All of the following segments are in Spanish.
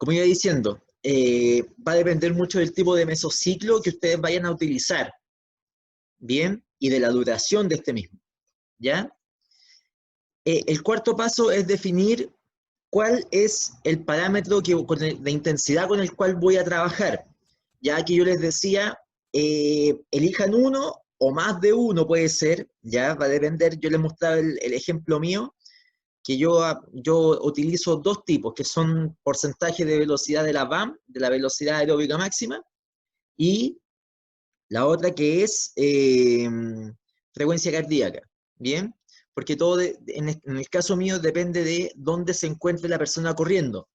como iba diciendo, va a depender mucho del tipo de mesociclo que ustedes vayan a utilizar, ¿bien? Y de la duración de este mismo, ¿ya? El cuarto paso es definir cuál es el parámetro de intensidad con el cual voy a trabajar. Ya que yo les decía, elijan uno o más de uno puede ser, ya va a depender, yo les mostraba el ejemplo mío, que yo utilizo dos tipos, que son porcentaje de velocidad de la VAM, de la velocidad aeróbica máxima, y la otra que es frecuencia cardíaca, ¿bien? Porque todo en el caso mío depende de dónde se encuentre la persona corriendo.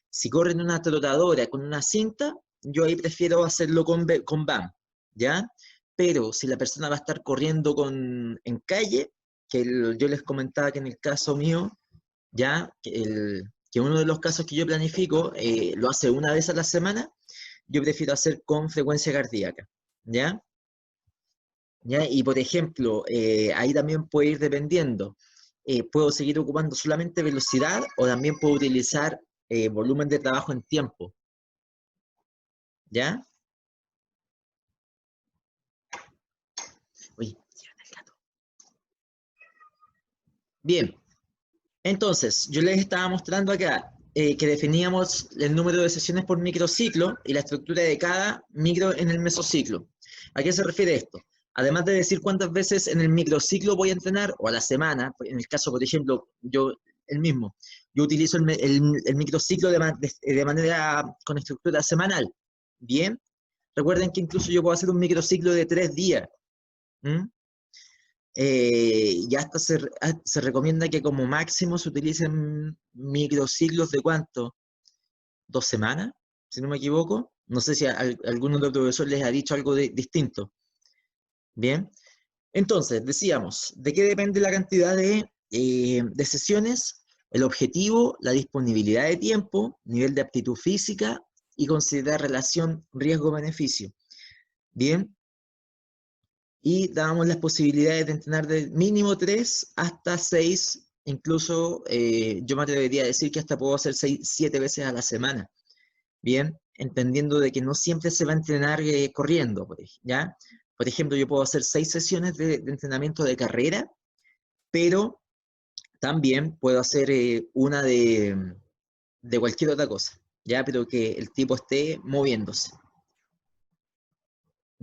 Si corre en una trotadora con una cinta, yo ahí prefiero hacerlo con VAM, ¿ya? Pero si la persona va a estar corriendo en calle, yo les comentaba que en el caso mío, ya, que uno de los casos que yo planifico lo hace una vez a la semana, yo prefiero hacer con frecuencia cardíaca, ¿ya? ¿Ya? Y por ejemplo, ahí también puede ir dependiendo. Puedo seguir ocupando solamente velocidad o también puedo utilizar volumen de trabajo en tiempo. ¿Ya? Uy, el gato. Bien, entonces, yo les estaba mostrando acá que definíamos el número de sesiones por microciclo y la estructura de cada micro en el mesociclo. ¿A qué se refiere esto? Además de decir cuántas veces en el microciclo voy a entrenar, o a la semana, en el caso, por ejemplo, el mismo, yo utilizo el microciclo de manera con estructura semanal. Bien, recuerden que incluso yo puedo hacer un microciclo de 3 días. ¿Mm? Y hasta se recomienda que como máximo se utilicen microciclos de ¿cuánto? 2 semanas, si no me equivoco. No sé si alguno de los profesores les ha dicho algo distinto. Bien. Entonces, decíamos, ¿de qué depende la cantidad de sesiones? El objetivo, la disponibilidad de tiempo, nivel de aptitud física y considerar relación riesgo-beneficio. Bien. Y dábamos las posibilidades de entrenar de mínimo 3 hasta 6, incluso yo me atrevería a decir que hasta puedo hacer 6, 7 veces a la semana, ¿bien? Entendiendo de que no siempre se va a entrenar corriendo, ¿ya? Por ejemplo, yo puedo hacer 6 sesiones de entrenamiento de carrera, pero también puedo hacer una de cualquier otra cosa, ¿ya? Pero que el tipo esté moviéndose.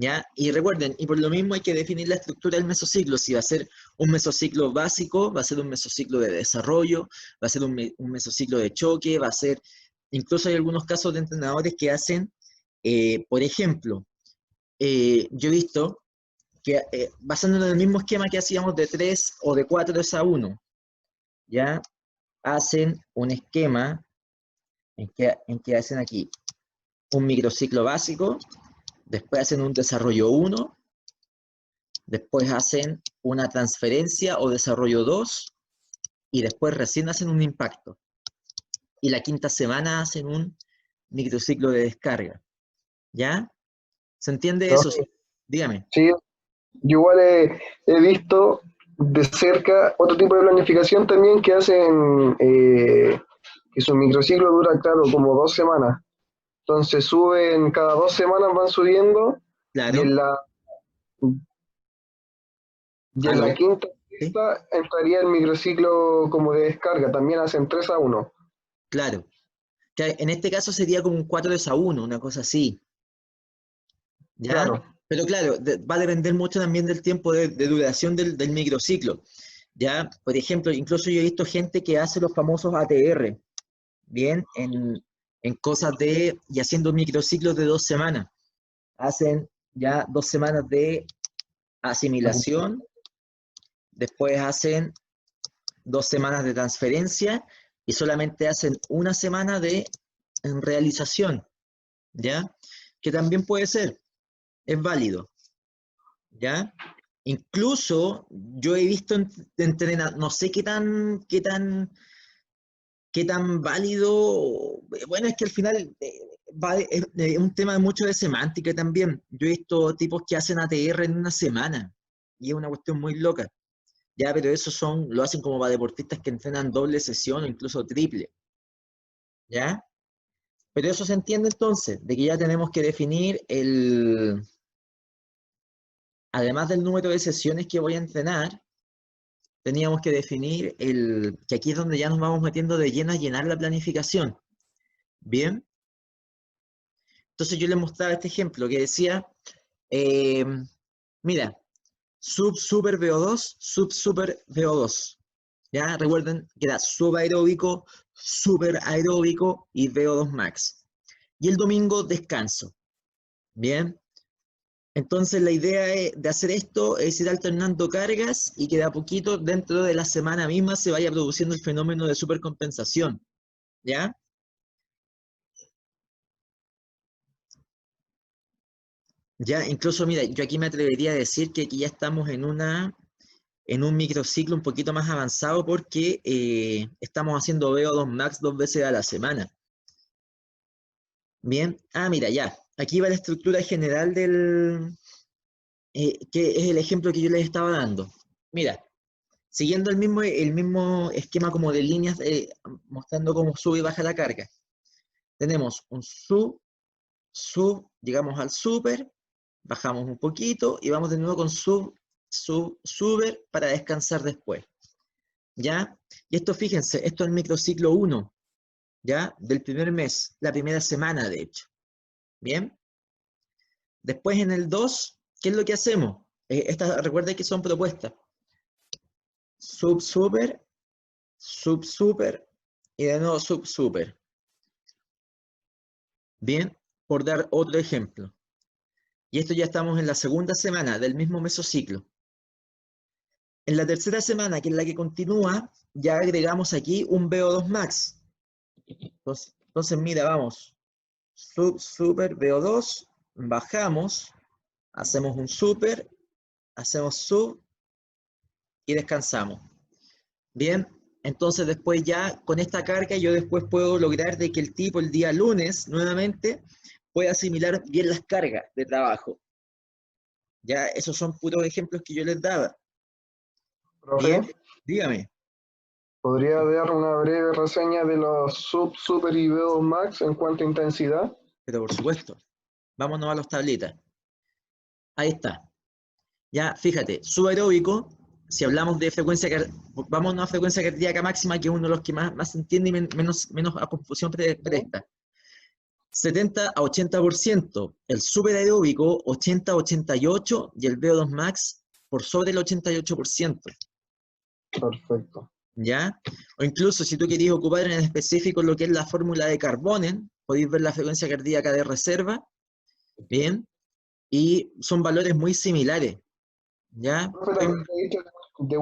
¿Ya? Y recuerden, y por lo mismo hay que definir la estructura del mesociclo, si va a ser un mesociclo básico, va a ser un mesociclo de desarrollo, va a ser un mesociclo de choque, va a ser, incluso hay algunos casos de entrenadores que hacen, por ejemplo, yo he visto que basándonos en el mismo esquema que hacíamos de 3 o de 4 es a 1, ¿ya? Hacen un esquema en que hacen aquí un microciclo básico, después hacen un desarrollo 1, después hacen una transferencia o desarrollo 2 y después recién hacen un impacto. Y la quinta semana hacen un microciclo de descarga. ¿Ya? ¿Se entiende ¿No? eso? Dígame. Sí, yo igual he visto de cerca otro tipo de planificación también que hacen, que su microciclo dura, claro, como 2 semanas. Entonces suben, cada 2 semanas van subiendo y Claro. en la ¿Aló? quinta ¿Sí? sexta entraría el microciclo como de descarga, también hacen 3 a 1. Claro. Que en este caso sería como un 4 a 1, una cosa así. ¿Ya? Claro, Pero claro, va a depender mucho también del tiempo de duración del microciclo. ¿Ya? Por ejemplo, incluso yo he visto gente que hace los famosos ATR, ¿bien? En cosas y haciendo microciclos de 2 semanas. Hacen ya 2 semanas de asimilación, después hacen 2 semanas de transferencia y solamente hacen una semana de realización, ¿ya? Que también puede ser, es válido, ¿ya? Incluso yo he visto entrenar, no sé qué tan válido, bueno, es que al final es un tema mucho de semántica también. Yo he visto tipos que hacen ATR en una semana y es una cuestión muy loca. Ya, pero eso lo hacen como para deportistas que entrenan doble sesión o incluso triple. ¿Ya? Pero eso se entiende entonces, de que ya tenemos que definir además del número de sesiones que voy a entrenar, teníamos que definir que aquí es donde ya nos vamos metiendo de lleno a llenar la planificación. Bien. Entonces yo les mostraba este ejemplo que decía, eh, mira, super VO2, super VO2. ¿Ya? Recuerden que era subaeróbico, super aeróbico y VO2 max. Y el domingo descanso. Bien. Entonces la idea de hacer esto es ir alternando cargas y que de a poquito dentro de la semana misma se vaya produciendo el fenómeno de supercompensación. ¿Ya? Ya, incluso, mira, yo aquí me atrevería a decir que aquí ya estamos en un microciclo un poquito más avanzado porque estamos haciendo VO2 max 2 veces a la semana. Bien, mira, ya, aquí va la estructura general que es el ejemplo que yo les estaba dando. Mira, siguiendo el mismo esquema como de líneas, mostrando cómo sube y baja la carga. Tenemos un llegamos al super, bajamos un poquito y vamos de nuevo con super para descansar después. ¿Ya? Y esto, fíjense, esto es el microciclo 1, ¿ya? Del primer mes, la primera semana, de hecho. ¿Bien? Después en el 2, ¿qué es lo que hacemos? Recuerden que son propuestas. Super, super y de nuevo super. Bien, por dar otro ejemplo. Y esto ya estamos en la segunda semana del mismo mesociclo. En la tercera semana, que es la que continúa, ya agregamos aquí un VO2 max. Entonces mira, vamos. Super VO2, bajamos, hacemos un super, hacemos sub y descansamos. Bien, entonces después ya con esta carga yo después puedo lograr de que el tipo el día lunes nuevamente pueda asimilar bien las cargas de trabajo. Ya, esos son puros ejemplos que yo les daba. Profe, Bien, dígame. ¿podría dar una breve reseña de los super y VO max en cuanto a intensidad? Pero por supuesto, vámonos a las tablitas. Ahí está. Ya, fíjate, subaeróbico, si hablamos de vámonos a frecuencia cardíaca máxima, que es uno de los que más se entiende y menos a confusión presta. 70 a 80%, el superaeróbico 80 a 88% y el VO2 max por sobre el 88%. Perfecto. ¿Ya? O incluso si tú querías ocupar en específico lo que es la fórmula de Carbonen, podéis ver la frecuencia cardíaca de reserva, ¿bien? Y son valores muy similares, ¿ya? Profe, también he dicho de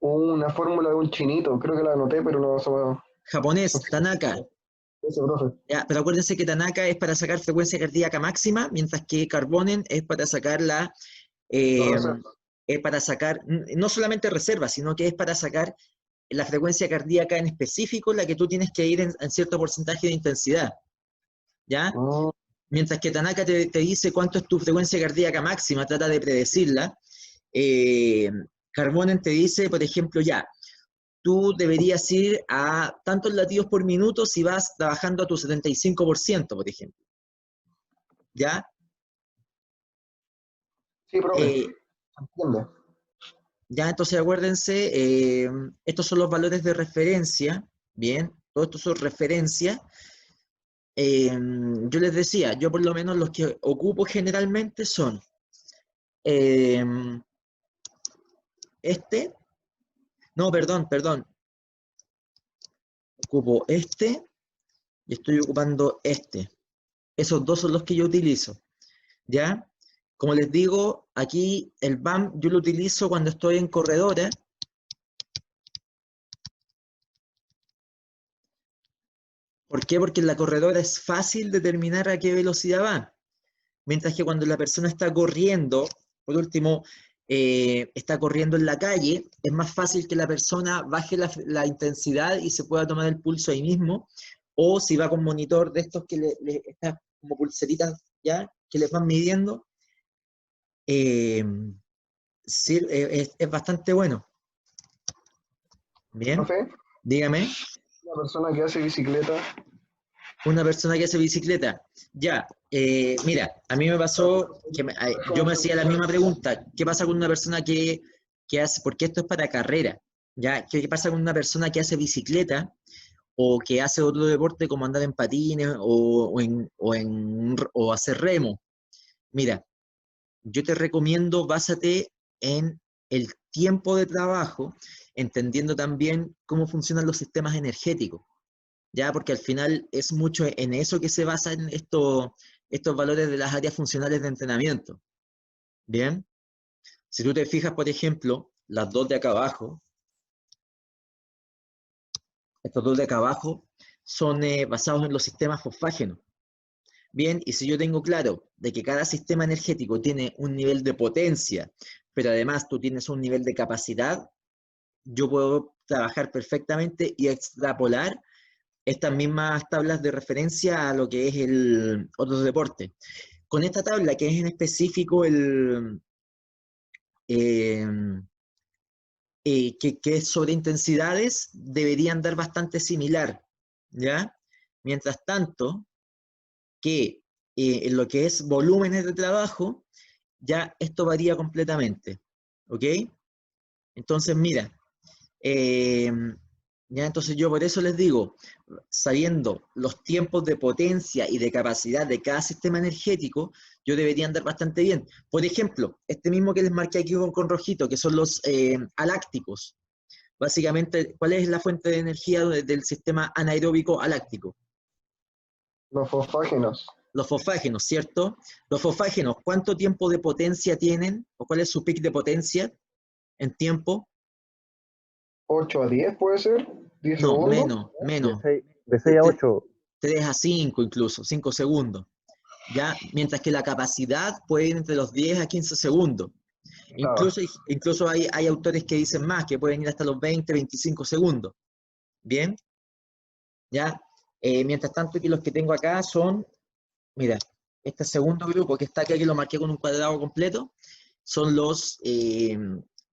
una fórmula de un chinito, creo que la anoté, pero no se me... Japonés, Tanaka, Ese, profe. ¿ya? Pero acuérdense que Tanaka es para sacar frecuencia cardíaca máxima, mientras que Carbonen es para sacar Lo eh, reservo. no solamente reserva, sino que es para sacar la frecuencia cardíaca en específico, la que tú tienes que ir en cierto porcentaje de intensidad, ¿ya? Mm, Mientras que Tanaka te dice cuánto es tu frecuencia cardíaca máxima, trata de predecirla. Eh, Carbonen te dice, por ejemplo, ya, tú deberías ir a tantos latidos por minuto si vas trabajando a tu 75%, por ejemplo. ¿Ya? sí, profe, Eh, entiende. ya, entonces acuérdense, estos son los valores de referencia, ¿bien? Todos estos son referencias. Yo les decía, yo por lo menos los que ocupo generalmente son eh, este, no, perdón, ocupo este y estoy ocupando este. Esos dos son los que yo utilizo, ¿ya? Como les digo, aquí el BAM yo lo utilizo cuando estoy en corredora. ¿Por qué? Porque en la corredora es fácil determinar a qué velocidad va. Mientras que cuando la persona está corriendo, por último, está corriendo en la calle, es más fácil que la persona baje la intensidad y se pueda tomar el pulso ahí mismo, o si va con monitor de estos que le están como pulseritas ya, que les van midiendo, eh, es bastante bueno. Bien, Profe, dígame. una persona que hace bicicleta, Una persona que hace bicicleta. Ya, mira, a mí me pasó que yo me hacía la misma pregunta. ¿Qué pasa con una persona que hace, porque esto es para carrera, ¿ya? ¿Qué pasa con una persona que hace bicicleta o que hace otro deporte como andar en patines o hacer remo? Mira, yo te recomiendo, básate en el tiempo de trabajo, entendiendo también cómo funcionan los sistemas energéticos, ¿ya? Porque al final es mucho en eso que se basan estos valores de las áreas funcionales de entrenamiento, ¿bien? Si tú te fijas, por ejemplo, las dos de acá abajo, estos dos de acá abajo son basados en los sistemas fosfágenos. Bien, y si yo tengo claro de que cada sistema energético tiene un nivel de potencia, pero además tú tienes un nivel de capacidad, yo puedo trabajar perfectamente y extrapolar estas mismas tablas de referencia a lo que es el otro deporte. Con esta tabla, que es en específico eh, que es sobre intensidades, deberían dar bastante similar, ¿ya? Mientras tanto, que en lo que es volúmenes de trabajo, ya esto varía completamente, ¿ok? Entonces, mira, eh, ya entonces yo por eso les digo, sabiendo los tiempos de potencia y de capacidad de cada sistema energético, yo debería andar bastante bien. Por ejemplo, este mismo que les marqué aquí con rojito, que son los alácticos. Básicamente, ¿cuál es la fuente de energía del sistema anaeróbico aláctico? Los fosfágenos, Los fosfágenos, ¿cierto? Los fosfágenos, ¿cuánto tiempo de potencia tienen? ¿O cuál es su pic de potencia en tiempo? 8 a 10 puede ser, 10 No, segundos. menos. De De, 6 a 8. 3 a 5 incluso, 5 segundos. ¿Ya? Mientras que la capacidad puede ir entre los 10 a 15 segundos. Claro. Incluso hay autores que dicen más, que pueden ir hasta los 20, 25 segundos. ¿Bien? ¿Ya? Mientras tanto, que los que tengo acá son, mira, este segundo grupo que está acá, que lo marqué con un cuadrado completo, son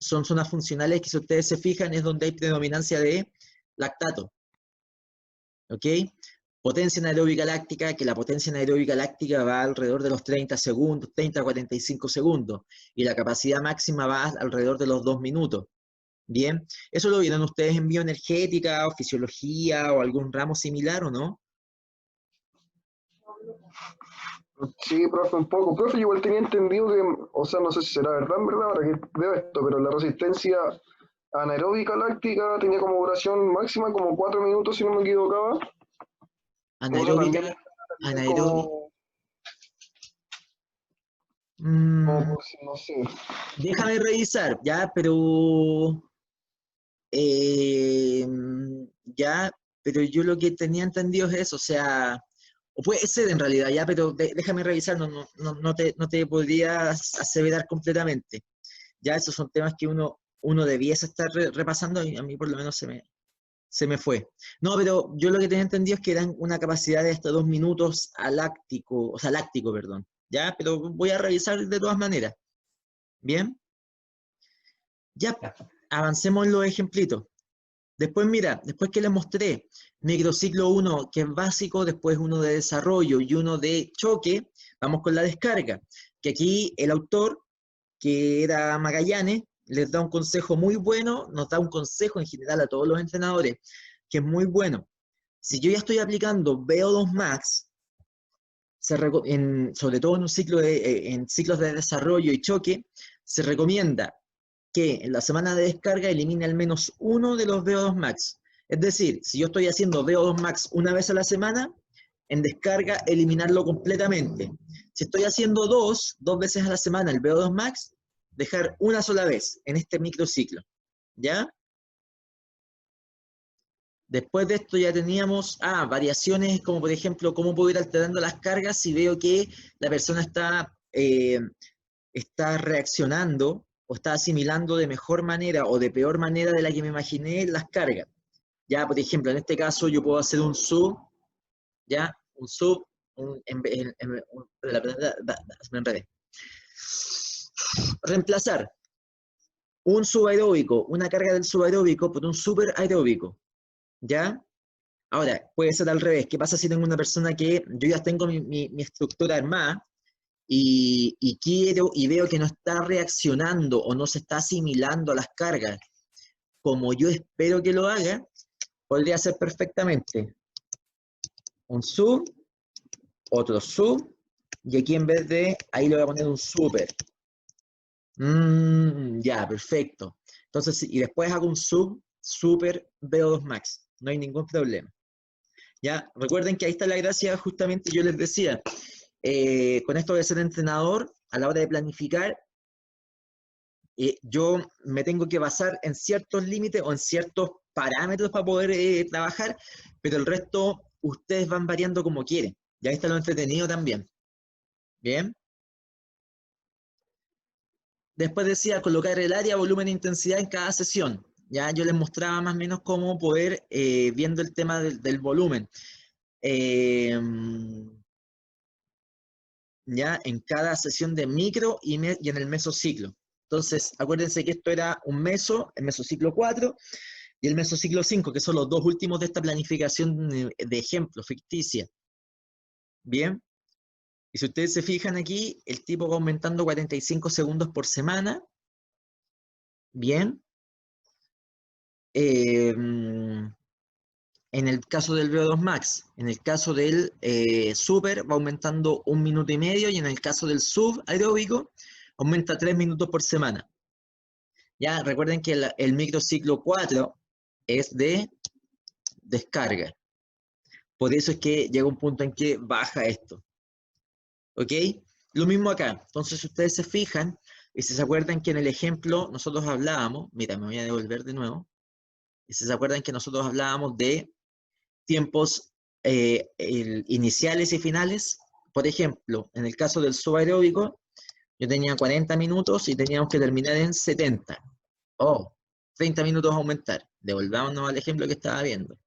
son zonas funcionales que, si ustedes se fijan, es donde hay predominancia de lactato. ¿Ok? Potencia anaeróbica láctica, que la potencia anaeróbica láctica va alrededor de los 30 segundos, 30 a 45 segundos, y la capacidad máxima va alrededor de los 2 minutos. Bien, ¿eso lo vieron ustedes en bioenergética o fisiología o algún ramo similar o no? Sí, profe, un poco. Profe, yo igual tenía entendido que, o sea, no sé si será verdad, en verdad, ahora que veo esto, pero la resistencia anaeróbica láctica tenía como duración máxima como 4 minutos, si no me equivocaba. Eso Anaeróbica, también es anaeróbica. pues, no sé. Déjame revisar, ya, pero eh, ya, pero yo lo que tenía entendido es eso, o sea, o puede ser en realidad, ya, pero déjame revisar, no te podría aseverar completamente. Ya, esos son temas que uno debiese estar repasando y a mí por lo menos se me fue. No, pero yo lo que tenía entendido es que dan una capacidad de hasta 2 minutos aláctico, o sea, láctico, perdón. Ya, pero voy a revisar de todas maneras. Bien, ya, avancemos en los ejemplitos. Después, mira, después que les mostré microciclo 1, que es básico, después uno de desarrollo y uno de choque, vamos con la descarga. Que aquí el autor, que era Magallanes, les da un consejo muy bueno, nos da un consejo en general a todos los entrenadores, que es muy bueno. Si yo ya estoy aplicando VO2 Max, sobre todo en, en ciclos de desarrollo y choque, se recomienda que en la semana de descarga elimine al menos uno de los VO2 Max. Es decir, si yo estoy haciendo VO2 Max una vez a la semana, en descarga eliminarlo completamente. Si estoy haciendo dos veces a la semana el VO2 Max, dejar una sola vez en este microciclo. ¿Ya? Después de esto ya teníamos variaciones como por ejemplo cómo puedo ir alterando las cargas si veo que la persona está reaccionando o está asimilando de mejor manera o de peor manera de la que me imaginé las cargas. Ya, por ejemplo, en este caso yo puedo hacer un sub, ya, un sub, me enredé. Reemplazar un subaeróbico, una carga del subaeróbico por un superaeróbico, ¿ya? Ahora, puede ser al revés. ¿Qué pasa si tengo una persona que yo ya tengo mi estructura armada y quiero y veo que no está reaccionando o no se está asimilando a las cargas como yo espero que lo haga? Podría ser perfectamente un sub, otro sub, y aquí en vez de, ahí le voy a poner un super. Ya, perfecto. Entonces, y después hago un sub, super VO2 max. No hay ningún problema. Ya, recuerden que ahí está la gracia, justamente yo les decía, con esto de ser entrenador, a la hora de planificar, yo me tengo que basar en ciertos límites o en ciertos parámetros para poder trabajar, pero el resto ustedes van variando como quieren. Y ahí está lo entretenido también. Bien. Después decía colocar el área, volumen e intensidad en cada sesión. Ya yo les mostraba más o menos cómo poder, viendo el tema del volumen, ya en cada sesión de micro y en el mesociclo. Entonces, acuérdense que esto era un meso, el mesociclo 4 y el mesociclo 5, que son los dos últimos de esta planificación de ejemplo ficticia. Bien. Y si ustedes se fijan aquí, el tipo va aumentando 45 segundos por semana. Bien. En el caso del VO2 Max, en el caso del Super va aumentando 1 minuto y medio y en el caso del sub aeróbico aumenta 3 minutos por semana. Ya, recuerden que el microciclo 4 es de descarga. Por eso es que llega un punto en que baja esto. ¿Ok? Lo mismo acá. Entonces, si ustedes se fijan, y si se acuerdan que en el ejemplo nosotros hablábamos, mira, me voy a devolver de nuevo, y si se acuerdan que nosotros hablábamos de tiempos iniciales y finales. Por ejemplo, en el caso del subaeróbico, yo tenía 40 minutos y teníamos que terminar en 70. Oh, 30 minutos aumentar. Devolvámonos al ejemplo que estaba viendo.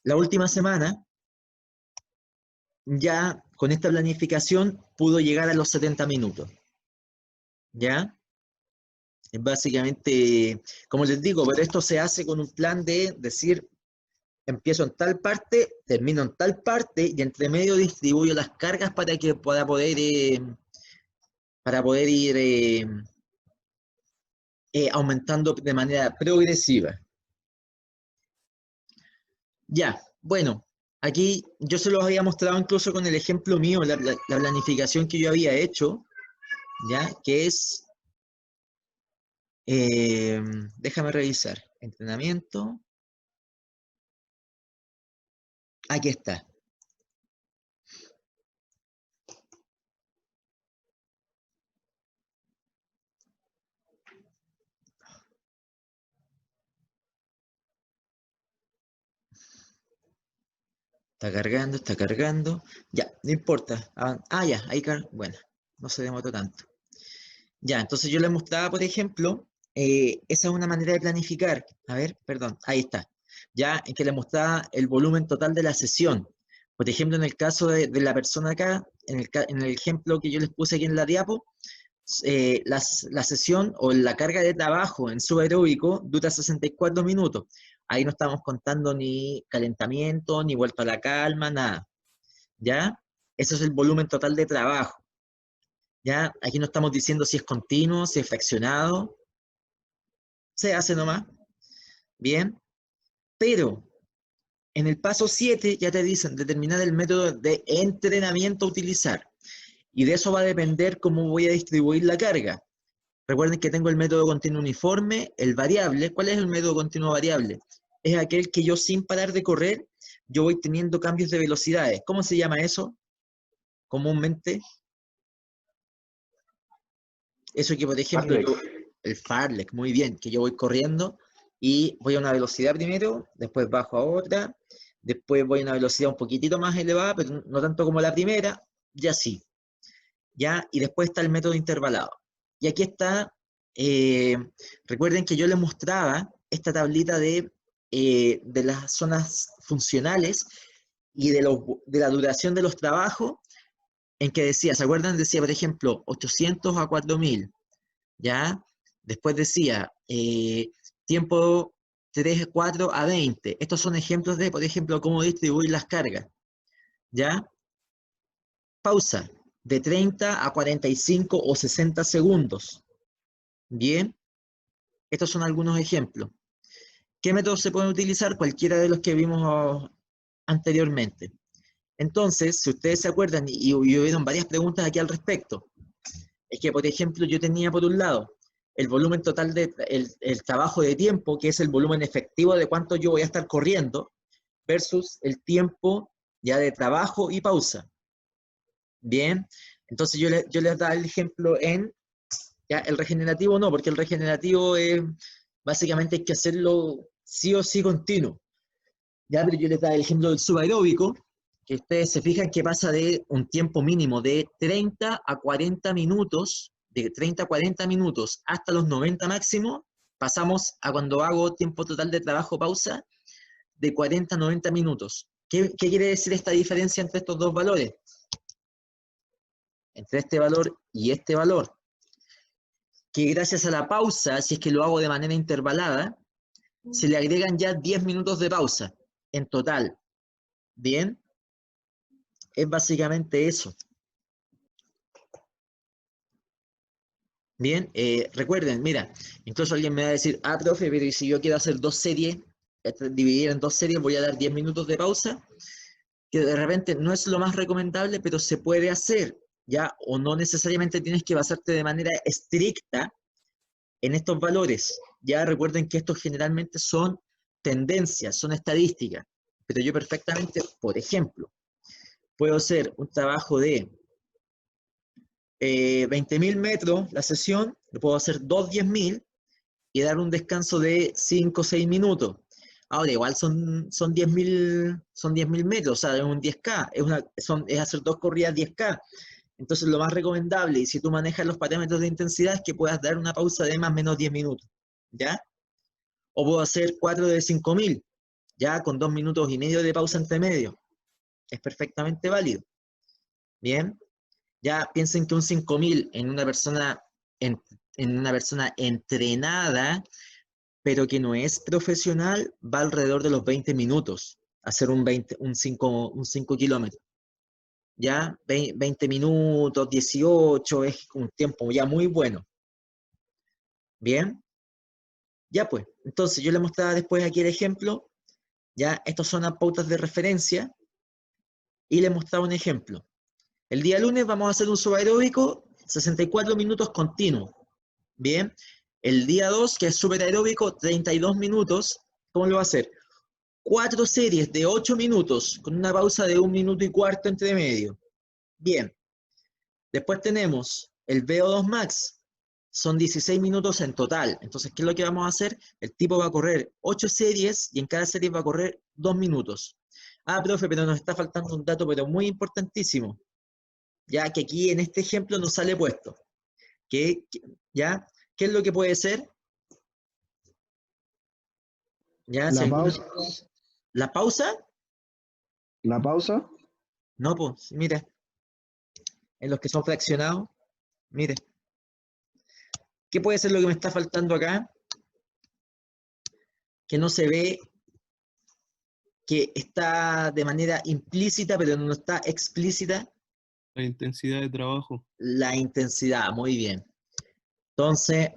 La última semana, ya con esta planificación, pudo llegar a los 70 minutos. ¿Ya? Básicamente, como les digo, pero esto se hace con un plan de decir, empiezo en tal parte, termino en tal parte y entre medio distribuyo las cargas para que para poder ir aumentando de manera progresiva. Ya, bueno, aquí yo se los había mostrado incluso con el ejemplo mío, la planificación que yo había hecho, ya, que es, déjame revisar, entrenamiento, aquí está. Está cargando, está cargando. Ya, no importa. Ya, ahí bueno, no se demoró tanto. Ya, entonces yo les mostraba, por ejemplo, esa es una manera de planificar. A ver, perdón, ahí está. Ya, en que les mostraba el volumen total de la sesión. Por ejemplo, en el caso de la persona acá, en el ejemplo que yo les puse aquí en la diapo, la sesión o la carga de trabajo en subaeróbico dura 64 minutos. Ahí no estamos contando ni calentamiento, ni vuelta a la calma, nada. ¿Ya? Eso es el volumen total de trabajo. ¿Ya? Aquí no estamos diciendo si es continuo, si es fraccionado. Se hace nomás. Bien. Pero en el paso 7 ya te dicen determinar el método de entrenamiento a utilizar. Y de eso va a depender cómo voy a distribuir la carga. Recuerden que tengo el método continuo uniforme, el variable. ¿Cuál es el método continuo variable? Es aquel que yo sin parar de correr, yo voy teniendo cambios de velocidades. ¿Cómo se llama eso? Comúnmente. Eso que, por ejemplo, el fartlek, muy bien, que yo voy corriendo y voy a una velocidad primero, después bajo a otra, después voy a una velocidad un poquitito más elevada, pero no tanto como la primera, y así. ¿Ya? Y después está el método intervalado. Y aquí está, recuerden que yo les mostraba esta tablita de las zonas funcionales y de la duración de los trabajos, en que decía, ¿se acuerdan? Decía, por ejemplo, 800 a 4000, ¿ya? Después decía, tiempo 3, 4 a 20. Estos son ejemplos de, por ejemplo, cómo distribuir las cargas. ¿Ya? Pausa, de 30 a 45 o 60 segundos. Bien, estos son algunos ejemplos. ¿Qué métodos se pueden utilizar? Cualquiera de los que vimos anteriormente. Entonces, si ustedes se acuerdan, y hubieron varias preguntas aquí al respecto, es que, por ejemplo, yo tenía por un lado el volumen total el trabajo de tiempo, que es el volumen efectivo de cuánto yo voy a estar corriendo, versus el tiempo ya de trabajo y pausa. Bien, entonces yo les daba el ejemplo ya, el regenerativo no, porque el regenerativo básicamente hay que hacerlo sí o sí continuo. Ya, pero yo les daba el ejemplo del subaeróbico, que ustedes se fijan que pasa de un tiempo mínimo de 30 a 40 minutos, de 30 a 40 minutos hasta los 90 máximo, pasamos a cuando hago tiempo total de trabajo pausa, de 40 a 90 minutos. ¿Qué quiere decir esta diferencia entre estos dos valores? Entre este valor y este valor. Que gracias a la pausa, si es que lo hago de manera intervalada, se le agregan ya 10 minutos de pausa en total. ¿Bien? Es básicamente eso. Bien, recuerden, mira, incluso alguien me va a decir, ah, profe, pero si yo quiero hacer 2 series, dividir en 2 series, voy a dar 10 minutos de pausa, que de repente no es lo más recomendable, pero se puede hacer, ¿ya? O no necesariamente tienes que basarte de manera estricta en estos valores. Ya recuerden que estos generalmente son tendencias, son estadísticas, pero yo perfectamente, por ejemplo, puedo hacer un trabajo de 20.000 metros la sesión, lo puedo hacer 10.000 y dar un descanso de 5 o 6 minutos. Ahora, igual son 10.000 metros, o sea, es un 10K, es hacer 2 corridas 10K. Entonces, lo más recomendable, y si tú manejas los parámetros de intensidad, es que puedas dar una pausa de más o menos 10 minutos, ¿ya? O puedo hacer 4 de 5.000, ya con 2 minutos y medio de pausa entre medio. Es perfectamente válido. Bien, ya piensen que un 5.000 en una persona entrenada, pero que no es profesional, va alrededor de los 20 minutos, hacer un 5 kilómetros. Ya, 20 minutos, 18, es un tiempo ya muy bueno. Bien, ya pues, entonces yo les mostraba después aquí el ejemplo, ya, estos son las pautas de referencia, y les mostraba un ejemplo. El día lunes vamos a hacer un subaeróbico, 64 minutos continuos. Bien, el día 2, que es superaeróbico, 32 minutos, ¿cómo lo va a hacer? 4 series de 8 minutos, con una pausa de 1 minuto y cuarto entre medio. Bien, después tenemos el VO2 Max, son 16 minutos en total. Entonces, ¿qué es lo que vamos a hacer? El tipo va a correr 8 series y en cada serie va a correr 2 minutos. Ah, profe, pero nos está faltando un dato, pero muy importantísimo, ya que aquí en este ejemplo nos sale puesto. ¿Ya? ¿Qué es lo que puede ser? ¿Ya? La pausa. ¿La pausa? La pausa. No, pues, mire, en los que son fraccionados, mire. ¿Qué puede ser lo que me está faltando acá? Que no se ve, que está de manera implícita, pero no está explícita. La intensidad de trabajo. La intensidad, muy bien. Entonces,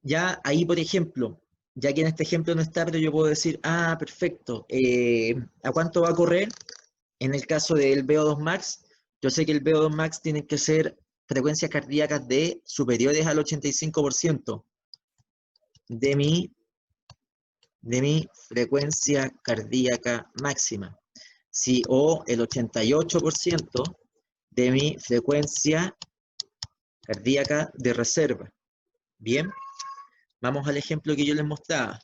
ya ahí, por ejemplo, ya que en este ejemplo no está, pero yo puedo decir, ah, perfecto, ¿a cuánto va a correr? En el caso del VO2 Max, yo sé que el VO2 Max tiene que ser frecuencias cardíacas de superiores al 85% de mi frecuencia cardíaca máxima. Sí, o el 88% de mi frecuencia cardíaca de reserva. Bien, vamos al ejemplo que yo les mostraba.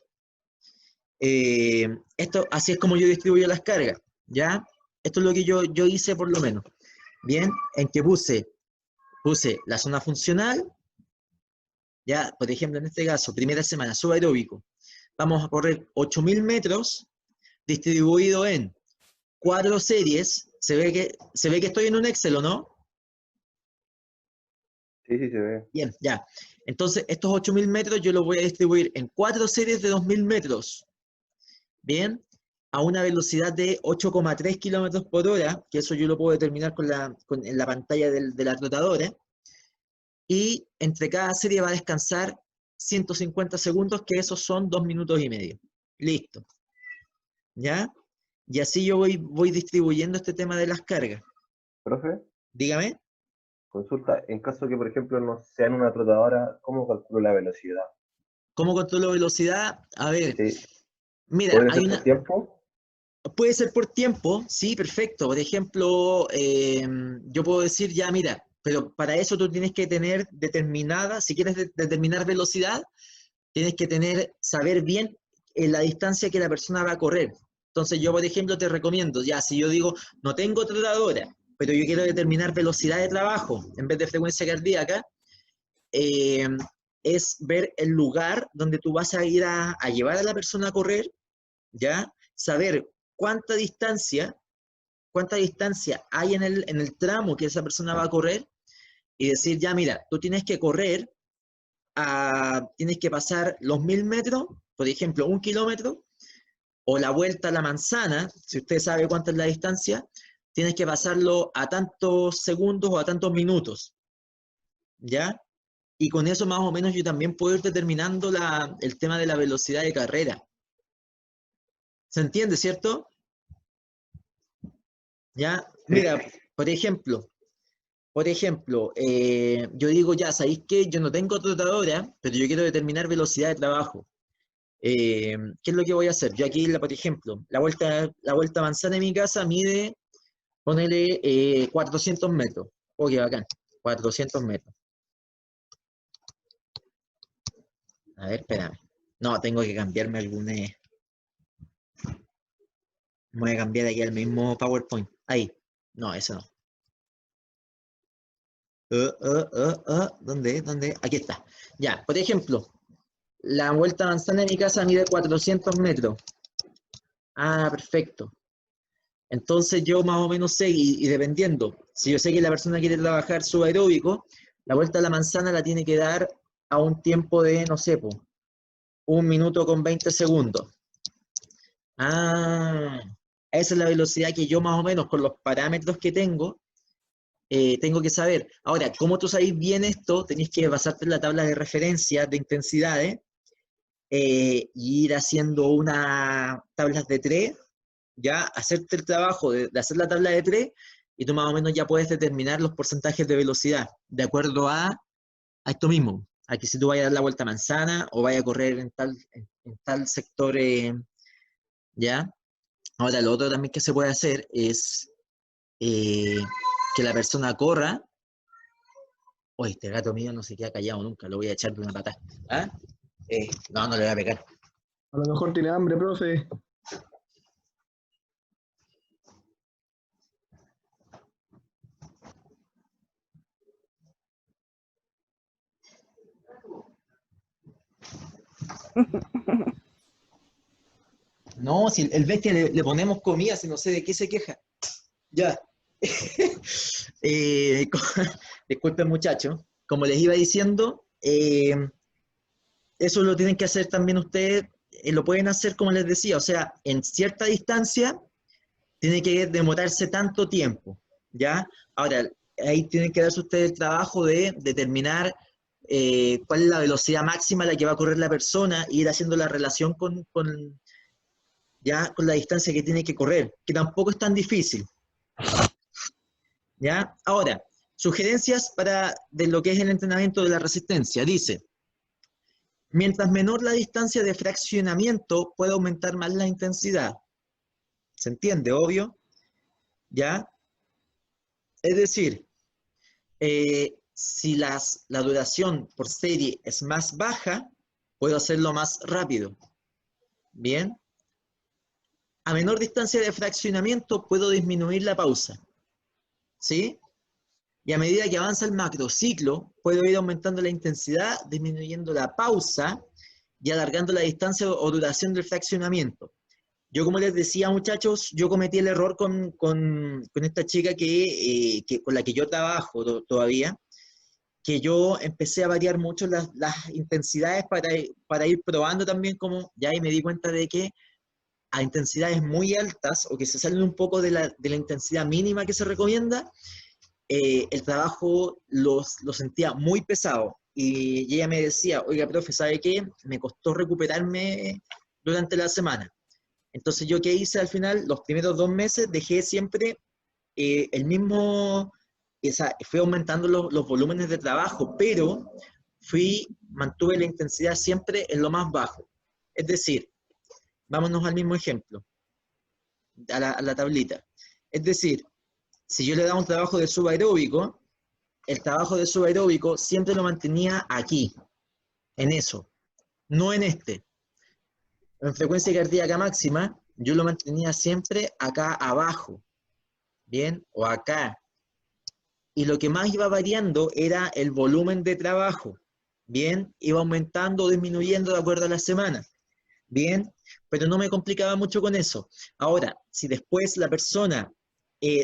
Así es como yo distribuyo las cargas, ¿ya? Esto es lo que yo hice por lo menos. Bien, en que puse la zona funcional, ya, por ejemplo, en este caso, primera semana, subaeróbico. Vamos a correr 8.000 metros distribuido en 4 series. Se ve que estoy en un Excel, ¿o no? Sí, sí se ve. Bien, ya. Entonces, estos 8.000 metros yo los voy a distribuir en 4 series de 2.000 metros. Bien, a una velocidad de 8,3 kilómetros por hora, que eso yo lo puedo determinar en la pantalla de la trotadora. Y entre cada serie va a descansar 150 segundos, que esos son 2 minutos y medio. Listo. ¿Ya? Y así yo voy distribuyendo este tema de las cargas. Profe, Dígame. consulta, en caso que, por ejemplo, no sea en una trotadora, ¿cómo calculo la velocidad? ¿Cómo controlo velocidad? A ver, Sí, mira, ¿podría hay ser por tiempo? puede ser por tiempo, sí, perfecto. Por ejemplo, yo puedo decir ya, mira, pero para eso tú tienes que tener determinada, si quieres determinar velocidad, tienes que saber bien la distancia que la persona va a correr. Entonces yo, por ejemplo, te recomiendo, ya, si yo digo, no tengo trotadora, pero yo quiero determinar velocidad de trabajo en vez de frecuencia cardíaca, eh, es ver el lugar donde tú vas a ir a llevar a la persona a correr, ¿ya? Saber cuánta distancia hay en el tramo que esa persona va a correr y decir, ya, mira, tú tienes que correr, tienes que pasar los 1.000 metros, por ejemplo, 1 kilómetro, o la vuelta a la manzana, si usted sabe cuánta es la distancia, tienes que pasarlo a tantos segundos o a tantos minutos, ¿ya? Y con eso más o menos yo también puedo ir determinando el tema de la velocidad de carrera. ¿Se entiende, cierto? ¿Ya? Sí. Mira, por ejemplo, yo digo, ya, ¿sabéis qué? Yo no tengo trotadora, pero yo quiero determinar velocidad de trabajo. ¿Qué es lo que voy a hacer? Yo aquí, por ejemplo, la vuelta manzana de mi casa mide, ponele 400 metros. Oh, qué bacán, 400 metros. A ver, espérame. No, tengo que cambiarme algún... voy a cambiar aquí al mismo PowerPoint. Ahí. No, eso no. ¿Dónde? ¿Dónde? Aquí está. Ya, por ejemplo, la vuelta manzana de mi casa mide 400 metros. Ah, perfecto. Entonces yo más o menos sé, y dependiendo, si yo sé que la persona quiere trabajar su aeróbico, la vuelta a la manzana la tiene que dar a un tiempo de, no sé, 1 minuto con 20 segundos. Ah, esa es la velocidad que yo más o menos con los parámetros que tengo que saber. Ahora, ¿cómo tú sabes bien esto? Tenéis que basarte en la tabla de referencia de intensidades y ir haciendo unas tablas de 3, ya hacerte el trabajo de hacer la tabla de 3 y tú más o menos ya puedes determinar los porcentajes de velocidad de acuerdo a esto mismo. A que si tú vayas a dar la vuelta a manzana o vayas a correr en tal sector, ¿ya? Ahora, lo otro también que se puede hacer es eh, que la persona corra. Oye, este gato mío no se queda callado nunca, lo voy a echar de una patada. ¿Ah? No, no le voy a pegar. A lo mejor tiene hambre, profe. No, si el bestia le ponemos comida, si no sé de qué se queja. Ya. Co- Disculpen, muchachos. Como les iba diciendo, eso lo tienen que hacer también ustedes, lo pueden hacer como les decía, o sea, en cierta distancia tiene que demorarse tanto tiempo, ¿ya? Ahora, ahí tienen que darse ustedes el trabajo de determinar cuál es la velocidad máxima a la que va a correr la persona e ir haciendo la relación ya con la distancia que tiene que correr, que tampoco es tan difícil, ¿ya? Ahora, sugerencias de lo que es el entrenamiento de la resistencia. Dice, mientras menor la distancia de fraccionamiento, puede aumentar más la intensidad. ¿Se entiende? Obvio. ¿Ya? Es decir, si la duración por serie es más baja, puedo hacerlo más rápido. Bien. A menor distancia de fraccionamiento, puedo disminuir la pausa. ¿Sí? Y a medida que avanza el macrociclo, puedo ir aumentando la intensidad, disminuyendo la pausa y alargando la distancia o duración del fraccionamiento. Yo, como les decía, muchachos, yo cometí el error con esta chica con la que yo trabajo todavía, que yo empecé a variar mucho las intensidades para ir probando también como, ya y me di cuenta de que a intensidades muy altas o que se salen un poco de la intensidad mínima que se recomienda, el trabajo lo sentía muy pesado. Y ella me decía, oiga, profe, ¿sabe qué? Me costó recuperarme durante la semana. Entonces, ¿yo qué hice al final? Los primeros 2 meses dejé siempre el mismo, fui aumentando los volúmenes de trabajo, pero mantuve la intensidad siempre en lo más bajo. Es decir, vámonos al mismo ejemplo, a la tablita. Es decir, si yo le daba un trabajo de subaeróbico, el trabajo de subaeróbico siempre lo mantenía aquí, en eso, no en este. En frecuencia cardíaca máxima, yo lo mantenía siempre acá abajo, ¿bien? O acá. Y lo que más iba variando era el volumen de trabajo, ¿bien? Iba aumentando o disminuyendo de acuerdo a la semana, ¿bien? Pero no me complicaba mucho con eso. Ahora, si después la persona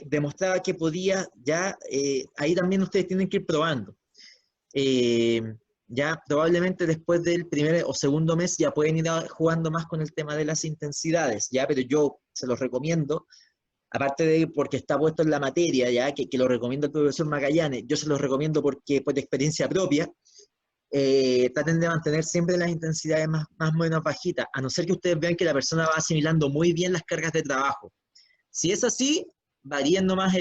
demostraba que podía, ya ahí también ustedes tienen que ir probando. Ya probablemente después del primer o segundo mes ya pueden ir jugando más con el tema de las intensidades, ya, pero yo se los recomiendo, aparte de porque está puesto en la materia, ya, que lo recomienda el profesor Magallanes, yo se los recomiendo porque por experiencia propia, traten de mantener siempre las intensidades más o menos bajitas, a no ser que ustedes vean que la persona va asimilando muy bien las cargas de trabajo. Si es así, varíen nomás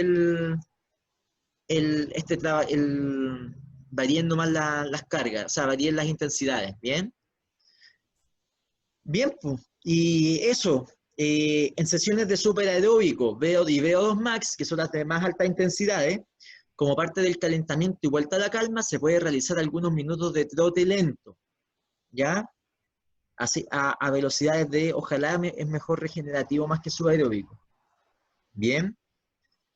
varíen nomás las cargas, o sea, varíen las intensidades, ¿bien? Bien, pues, y eso, en sesiones de superaeróbico y VO2 max, que son las de más alta intensidad, como parte del calentamiento y vuelta a la calma, se puede realizar algunos minutos de trote lento, ¿ya? Así, a velocidades ojalá es mejor regenerativo más que subaeróbico. Bien.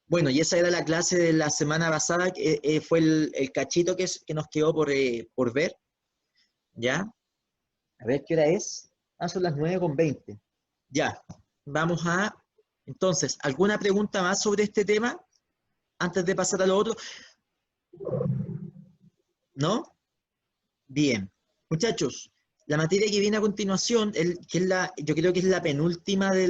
Bueno, y esa era la clase de la semana pasada, que fue el cachito que nos quedó por ver, ¿ya? A ver qué hora es. Ah, son las 9:20. Ya, vamos a... Entonces, ¿alguna pregunta más sobre este tema antes de pasar a lo otro? ¿No? Bien. Muchachos, la materia que viene a continuación, yo creo que es la penúltima de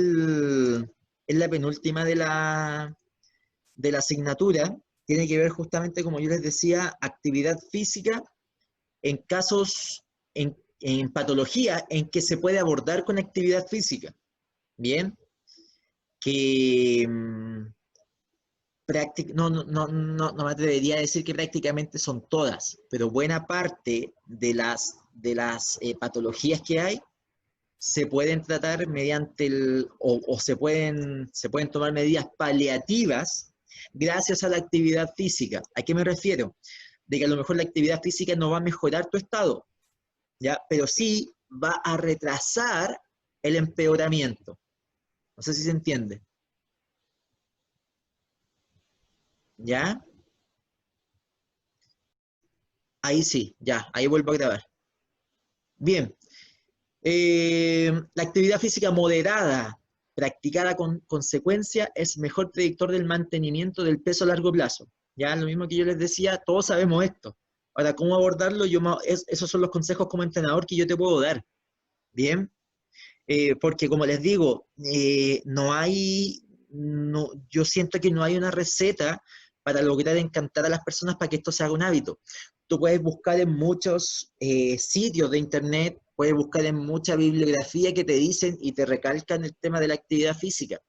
la asignatura, tiene que ver justamente, como yo les decía, actividad física en casos, en patología en que se puede abordar con actividad física. Bien, que no me atrevería a decir que prácticamente son todas, pero buena parte de las patologías que hay se pueden tratar mediante o se pueden tomar medidas paliativas gracias a la actividad física. ¿A qué me refiero? De que a lo mejor la actividad física no va a mejorar tu estado, ¿ya? Pero sí va a retrasar el empeoramiento. No sé si se entiende. ¿Ya? Ahí sí, ya, ahí vuelvo a grabar. Bien. La actividad física moderada, practicada con consecuencia, es mejor predictor del mantenimiento del peso a largo plazo. Ya, lo mismo que yo les decía, todos sabemos esto. Ahora, ¿cómo abordarlo? Esos son los consejos como entrenador que yo te puedo dar. Bien. Porque como les digo, yo siento que no hay una receta para lograr encantar a las personas para que esto se haga un hábito. Tú puedes buscar en muchos sitios de internet, puedes buscar en mucha bibliografía que te dicen y te recalcan el tema de la actividad física,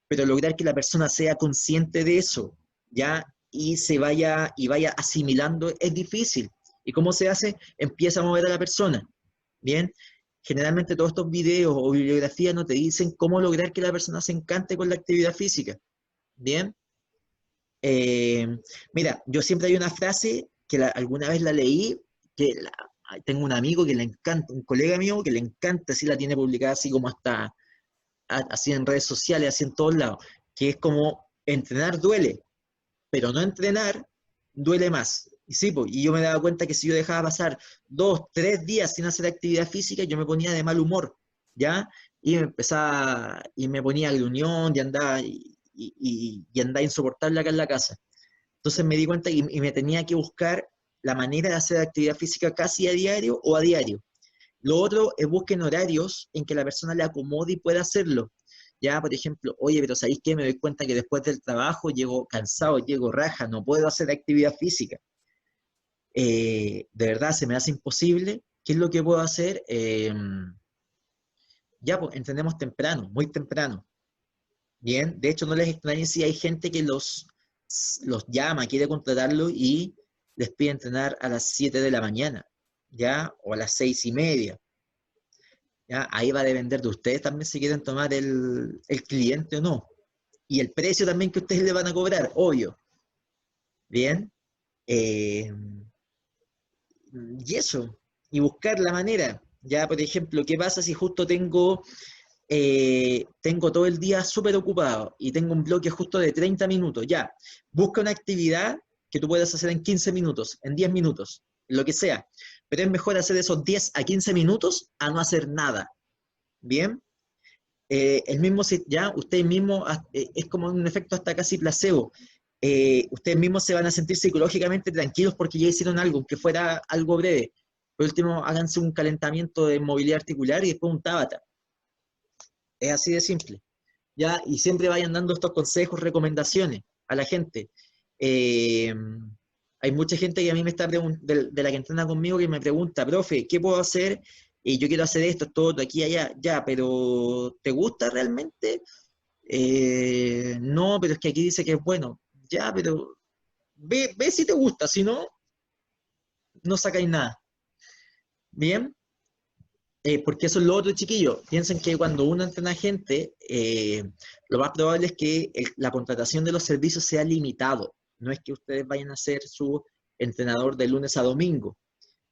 pero lograr que la persona sea consciente de eso, ¿ya? Y vaya asimilando es difícil. ¿Y cómo se hace? Empieza a mover a la persona, ¿bien? Generalmente todos estos videos o bibliografías no te dicen cómo lograr que la persona se encante con la actividad física. Bien. Eh, Mira, yo siempre hay una frase que alguna vez la leí, tengo un amigo que le encanta, un colega mío que le encanta, así la tiene publicada así como así en redes sociales, así en todos lados, que es como entrenar duele, pero no entrenar duele más. Y sí, pues, y yo me daba cuenta que si yo dejaba pasar 2, 3 días sin hacer actividad física, yo me ponía de mal humor, ¿ya? Y me ponía gruñón y andaba insoportable acá en la casa. Entonces me di cuenta y me tenía que buscar la manera de hacer actividad física casi a diario o a diario. Lo otro es busquen horarios en que la persona le acomode y pueda hacerlo. Ya, por ejemplo, oye, pero ¿sabéis qué? Me doy cuenta que después del trabajo llego cansado, llego raja, no puedo hacer actividad física. De verdad, se me hace imposible. ¿Qué es lo que puedo hacer? Ya, pues, entrenemos temprano, muy temprano. Bien, de hecho, no les extrañe si hay gente que los llama, quiere contratarlo y les pide entrenar a las 7 de la mañana, ¿ya? O a las 6:30. ¿Ya? Ahí va a depender de ustedes también si quieren tomar el cliente o no. Y el precio también que ustedes le van a cobrar, obvio. Bien. Y eso. Y buscar la manera. Ya, por ejemplo, ¿qué pasa si justo tengo todo el día súper ocupado y tengo un bloque justo de 30 minutos? Ya, busca una actividad que tú puedas hacer en 15 minutos, en 10 minutos, lo que sea. Pero es mejor hacer esos 10 a 15 minutos a no hacer nada. Bien. Ya, ustedes mismos, es como un efecto hasta casi placebo. Ustedes mismos se van a sentir psicológicamente tranquilos porque ya hicieron algo, aunque fuera algo breve. Por último, háganse un calentamiento de movilidad articular y después un Tabata. Es así de simple. ¿Ya? Y siempre vayan dando estos consejos, recomendaciones a la gente. Hay mucha gente que a mí me está de la que entrena conmigo que me pregunta, profe, ¿qué puedo hacer? Y yo quiero hacer esto, todo, aquí, allá, ya, pero ¿te gusta realmente? No, pero es que aquí dice que es bueno. Ya, pero ve si te gusta, si no, no sacáis nada. Bien, porque eso es lo otro, chiquillos. Piensen que cuando uno entrena gente, lo más probable es que la contratación de los servicios sea limitado. No es que ustedes vayan a ser su entrenador de lunes a domingo.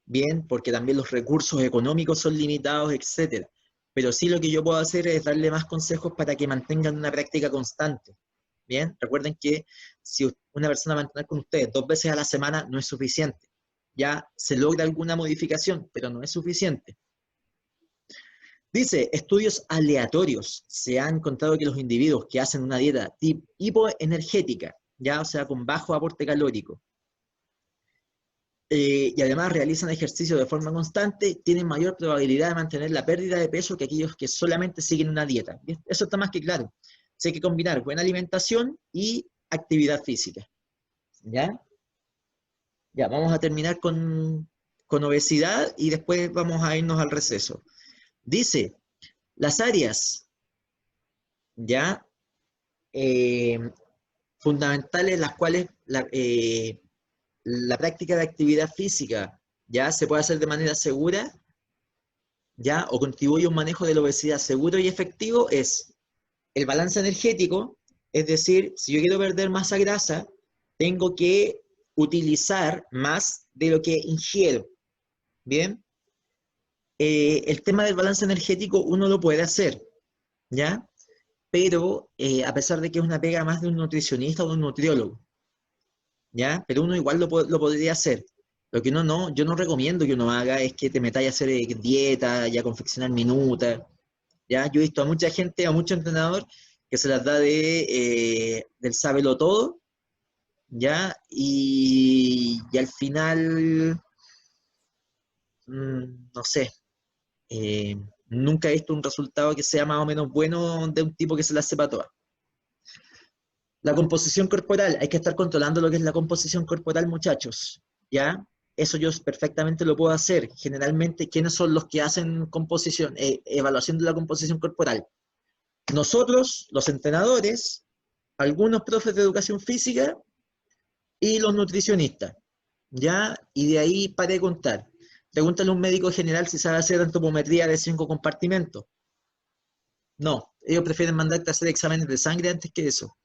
Bien, porque también los recursos económicos son limitados, etcétera. Pero sí lo que yo puedo hacer es darle más consejos para que mantengan una práctica constante. Bien, recuerden que si una persona va a entrenar con ustedes 2 veces a la semana no es suficiente. Ya se logra alguna modificación, pero no es suficiente. Dice, estudios aleatorios se ha encontrado que los individuos que hacen una dieta hipoenergética, ya, o sea, con bajo aporte calórico, y además realizan ejercicio de forma constante, tienen mayor probabilidad de mantener la pérdida de peso que aquellos que solamente siguen una dieta. ¿Bien? Eso está más que claro. Hay que combinar buena alimentación y actividad física. ¿Ya? Ya, vamos a terminar con obesidad y después vamos a irnos al receso. Dice, las áreas, ¿ya? Fundamentales, las cuales la práctica de actividad física ya se puede hacer de manera segura, ya, o contribuye a un manejo de la obesidad seguro y efectivo, es el balance energético, es decir, si yo quiero perder masa grasa, tengo que utilizar más de lo que ingiero, ¿bien? El tema del balance energético uno lo puede hacer, ¿ya? Pero a pesar de que es una pega más de un nutricionista o de un nutriólogo, ¿ya? Pero uno igual lo podría hacer. Lo que yo no recomiendo que uno haga es que te metáis a hacer dieta y a confeccionar minutas, ¿ya? Yo he visto a mucha gente, a mucho entrenador, que se las da del sábelo todo, ¿ya? Y al final, no sé, nunca he visto un resultado que sea más o menos bueno de un tipo que se las sepa todas. La composición corporal, hay que estar controlando lo que es la composición corporal, muchachos, ¿ya? Eso yo perfectamente lo puedo hacer. Generalmente, ¿quiénes son los que hacen composición, evaluación de la composición corporal? Nosotros, los entrenadores, algunos profes de educación física y los nutricionistas, ¿ya? Y de ahí para de contar. Pregúntale a un médico general si sabe hacer antropometría de 5 compartimentos. No, ellos prefieren mandarte a hacer exámenes de sangre antes que eso.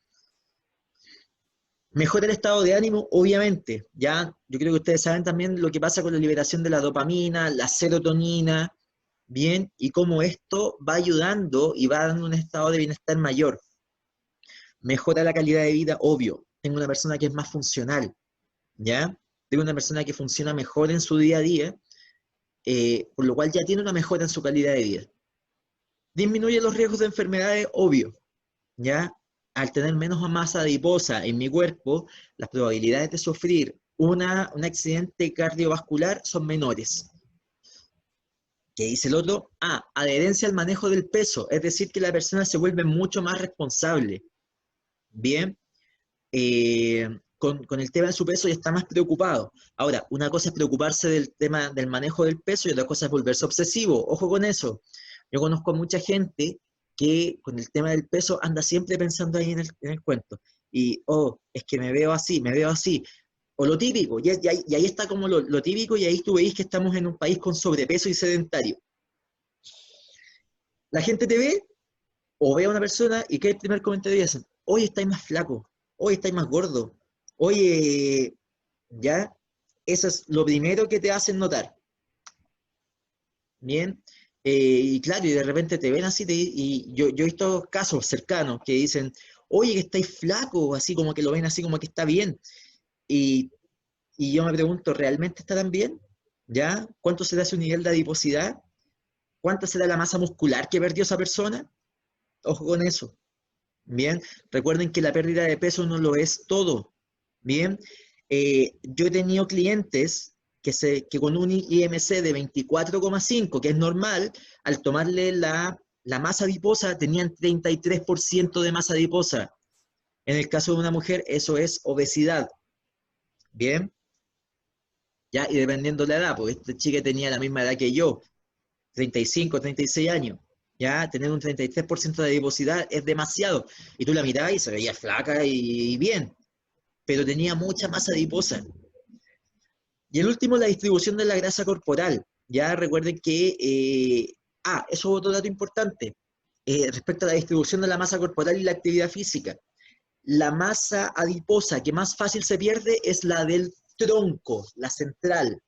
Mejora el estado de ánimo, obviamente. Ya, yo creo que ustedes saben también lo que pasa con la liberación de la dopamina, la serotonina, bien, y cómo esto va ayudando y va dando un estado de bienestar mayor. Mejora la calidad de vida, obvio. Tengo una persona que es más funcional, ¿ya? Tengo una persona que funciona mejor en su día a día, por lo cual ya tiene una mejora en su calidad de vida. Disminuye los riesgos de enfermedades, obvio, ¿ya? Al tener menos masa adiposa en mi cuerpo, las probabilidades de sufrir un accidente cardiovascular son menores. ¿Qué dice el otro? Adherencia al manejo del peso, es decir, que la persona se vuelve mucho más responsable. Bien, con el tema de su peso ya está más preocupado. Ahora, una cosa es preocuparse del tema del manejo del peso y otra cosa es volverse obsesivo. Ojo con eso. Yo conozco mucha gente que con el tema del peso anda siempre pensando ahí en el cuento. Y, es que me veo así, me veo así. O lo típico, y ahí está como lo típico, y ahí tú veis que estamos en un país con sobrepeso y sedentario. La gente te ve, o ve a una persona, y ¿qué es el primer comentario que hacen? Oye, estáis más flaco, oye, estáis más gordo, oye, ya, eso es lo primero que te hacen notar. Bien, y claro, y de repente te ven así, y yo he visto casos cercanos que dicen, oye, que estáis flaco, así como que lo ven así como que está bien. Y yo me pregunto, ¿realmente estarán bien? ¿Ya? ¿Cuánto será su nivel de adiposidad? ¿Cuánta será la masa muscular que perdió esa persona? Ojo con eso. Bien, recuerden que la pérdida de peso no lo es todo. Bien, yo he tenido clientes que con un IMC de 24,5, que es normal, al tomarle la masa adiposa tenían 33% de masa adiposa. En el caso de una mujer, eso es obesidad. Bien, ya, y dependiendo de la edad, porque esta chica tenía la misma edad que yo, 35, 36 años. Ya, tener un 33% de adiposidad es demasiado. Y tú la mirabas y se veía flaca y bien, pero tenía mucha masa adiposa. Y el último, la distribución de la grasa corporal. Ya recuerden que, eso es otro dato importante, respecto a la distribución de la masa corporal y la actividad física. La masa adiposa que más fácil se pierde es la del tronco, la central,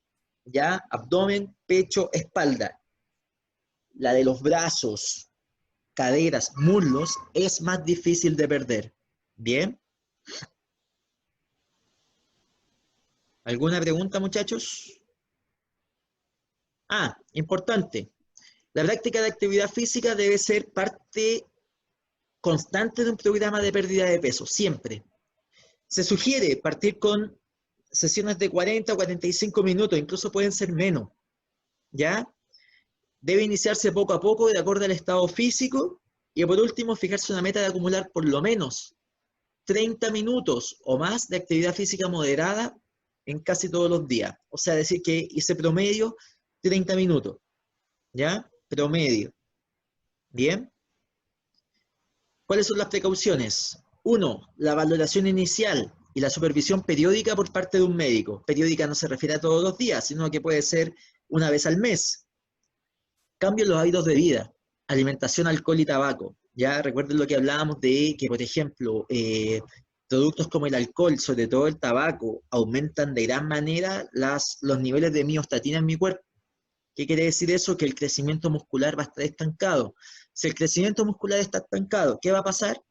ya, abdomen, pecho, espalda. La de los brazos, caderas, muslos, es más difícil de perder. ¿Bien? ¿Alguna pregunta, muchachos? Importante. La práctica de actividad física debe ser parte constante de un programa de pérdida de peso, siempre. Se sugiere partir con sesiones de 40 o 45 minutos, incluso pueden ser menos, ¿ya? Debe iniciarse poco a poco de acuerdo al estado físico y por último fijarse una meta de acumular por lo menos 30 minutos o más de actividad física moderada en casi todos los días. O sea, decir que hice promedio 30 minutos, ¿ya? Promedio. ¿Bien? ¿Cuáles son las precauciones? 1. La valoración inicial y la supervisión periódica por parte de un médico. Periódica no se refiere a todos los días, sino que puede ser una vez al mes. Cambio en los hábitos de vida, alimentación, alcohol y tabaco. Ya recuerden lo que hablábamos de que, por ejemplo, productos como el alcohol, sobre todo el tabaco, aumentan de gran manera los niveles de miostatina en mi cuerpo. ¿Qué quiere decir eso? Que el crecimiento muscular va a estar estancado. Si el crecimiento muscular está estancado, ¿qué va a pasar?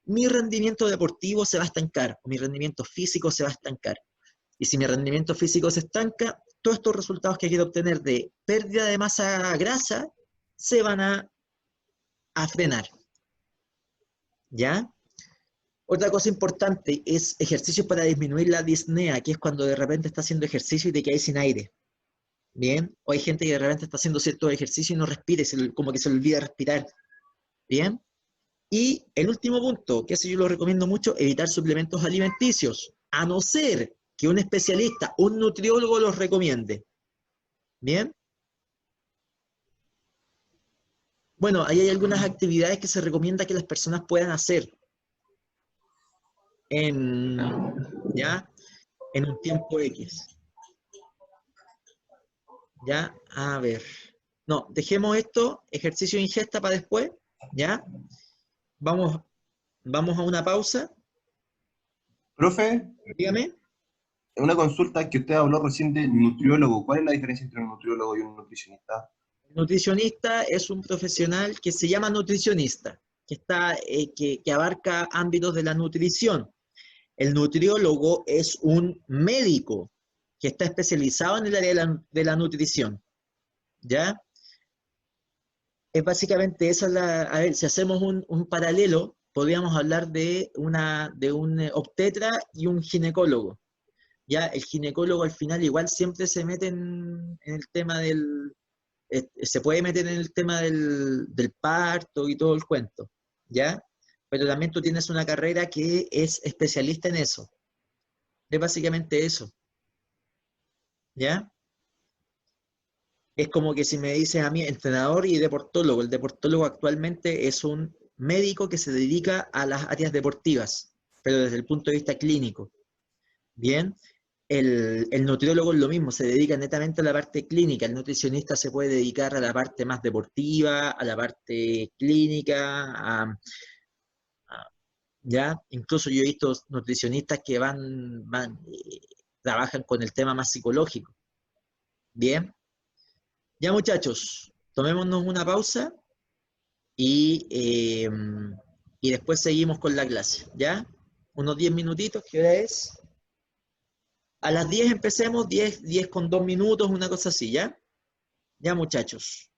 Mi rendimiento deportivo se va a estancar, o mi rendimiento físico se va a estancar. Y si mi rendimiento físico se estanca, todos estos resultados que quiero obtener de pérdida de masa grasa se van a frenar. ¿Ya? Otra cosa importante es ejercicios para disminuir la disnea, que es cuando de repente está haciendo ejercicio y te quedas sin aire. Bien, o hay gente que de repente está haciendo cierto ejercicio y no respira, como que se le olvida respirar. Bien, y el último punto, que eso yo lo recomiendo mucho, evitar suplementos alimenticios, a no ser que un especialista, un nutriólogo los recomiende. Bien. Bueno, ahí hay algunas actividades que se recomienda que las personas puedan hacer ¿ya? En un tiempo X. ¿Ya? A ver. No, dejemos esto, ejercicio de ingesta para después, ¿ya? Vamos a una pausa. Profe, Dígame. una consulta que usted habló recién de nutriólogo. ¿Cuál es la diferencia entre un nutriólogo y un nutricionista? El nutricionista es un profesional que se llama nutricionista, que abarca ámbitos de la nutrición. El nutriólogo es un médico que está especializado en el área de la nutrición. ¿Ya? Es básicamente esa a ver, si hacemos un paralelo, podríamos hablar de un obstetra y un ginecólogo. Ya el ginecólogo al final igual siempre se mete en el tema del, se puede meter en el tema del parto y todo el cuento, ¿ya? Pero también tú tienes una carrera que es especialista en eso. Es básicamente eso, ¿ya? Es como que si me dices a mí entrenador y deportólogo, el deportólogo actualmente es un médico que se dedica a las áreas deportivas, pero desde el punto de vista clínico. Bien, el nutriólogo es lo mismo, se dedica netamente a la parte clínica, el nutricionista se puede dedicar a la parte más deportiva, a la parte clínica, ¿ya? Incluso yo he visto nutricionistas que trabajan con el tema más psicológico. Bien, ya muchachos, tomémonos una pausa y, eh, y después seguimos con la clase, ¿ya? Unos 10 minutitos, ¿qué hora es? A las 10 empecemos, 10 con 2 minutos, una cosa así, ¿ya? Ya muchachos.